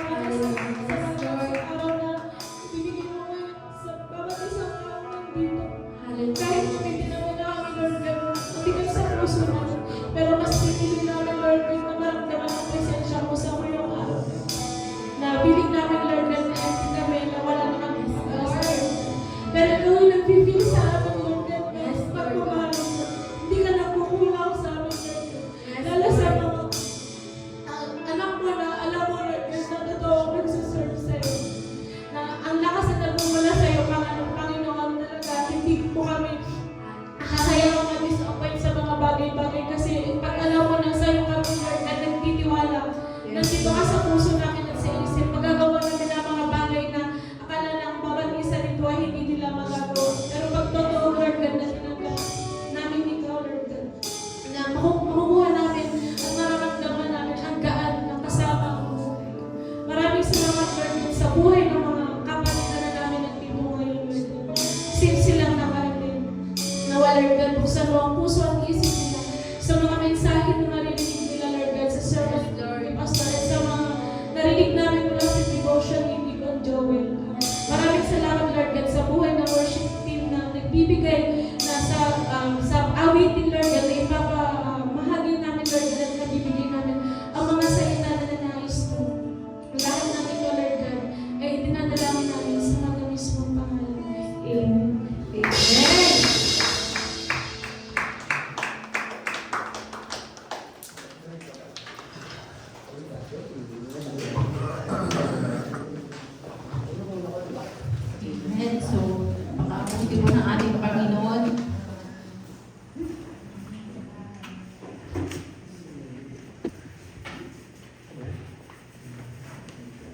salamat sa araw na ibinigay mo ngayon sa bawat isang tao nandito. Kahit hindi naman namin, Lord God, hindi ka sa puso namin. Pero mas pinili namin, Lord God, na maramdaman ang presensya mo sa ngayong araw. Na piling namin, Lord God, na hindi kami na wala naman pero ikaw yung nag-feel sa amin, Lord God, na pagmamahal mo. Hindi ka nagkukulang sa amin, Lord God. Lalo sa mga anak mo na alam mo, Lord God, na totoo nagsuserve sa'yo. Na ang lakas na nagmumula sa'yo, Panginoon, talaga, hindi po kami kakayang ma-disappoint sa mga bagay-bagay kasi pag alam mo na sa'yo kami, Lord God, nagtitiwala. Nandito ka sa puso namin at sa isip, magagawa namin ang mga bagay na akala ng bawat isa nito ay hindi nila magagawa. Pero pag totoo, Lord God, na tinanggap namin ikaw, Lord God, na makukuha namin at mararamdaman namin ang gaan ng kasama ang buhay ko. Maraming salamat, Lord God, sa buhay ng mga kapatid na namin nandito ngayon, Lord God. Silang nakarating. Nawa, Lord God, buksan mo ang puso at isip nila sa mga mensahe na narinig nila, Lord God, sa sermon, Lord, Pastor, at sa mga narinig namin mula sa devotion ni Deacon Joel. Maraming salamat, Lord God, sa buhay ng worship team na nagbibigay na sa awitin, Lord God, na ipapamahagi namin, Lord God, at nabibigay namin ang mga salita na nanais mo. Lahat namin, Lord God, ay dinadalangin namin sa mga mismong pangalan. Amen. Amen. Amen. So, pakabuti mo ng ating Panginoon.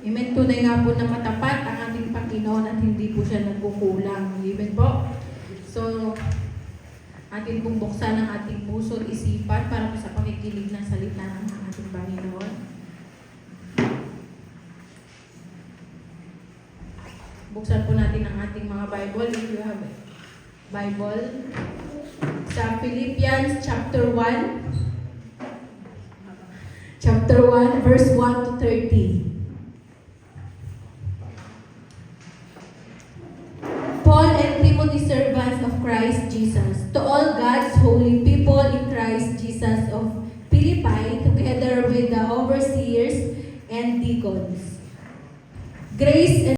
Amen. Tunay nga po na matapat ang ating Panginoon at hindi po siya nagkukulang. Amen po. So, atin pong buksan ang ating puso at isipan para po sa pakikinig ng salita ng ating Panginoon. Buksan po natin ang ating mga Bible, if you have a Bible. Sa Philippians chapter 1, verse 1 to 30. Paul and Timothy, servants of Christ Jesus, to all God's holy people in Christ Jesus of Philippi, together with the overseers and deacons. Grace and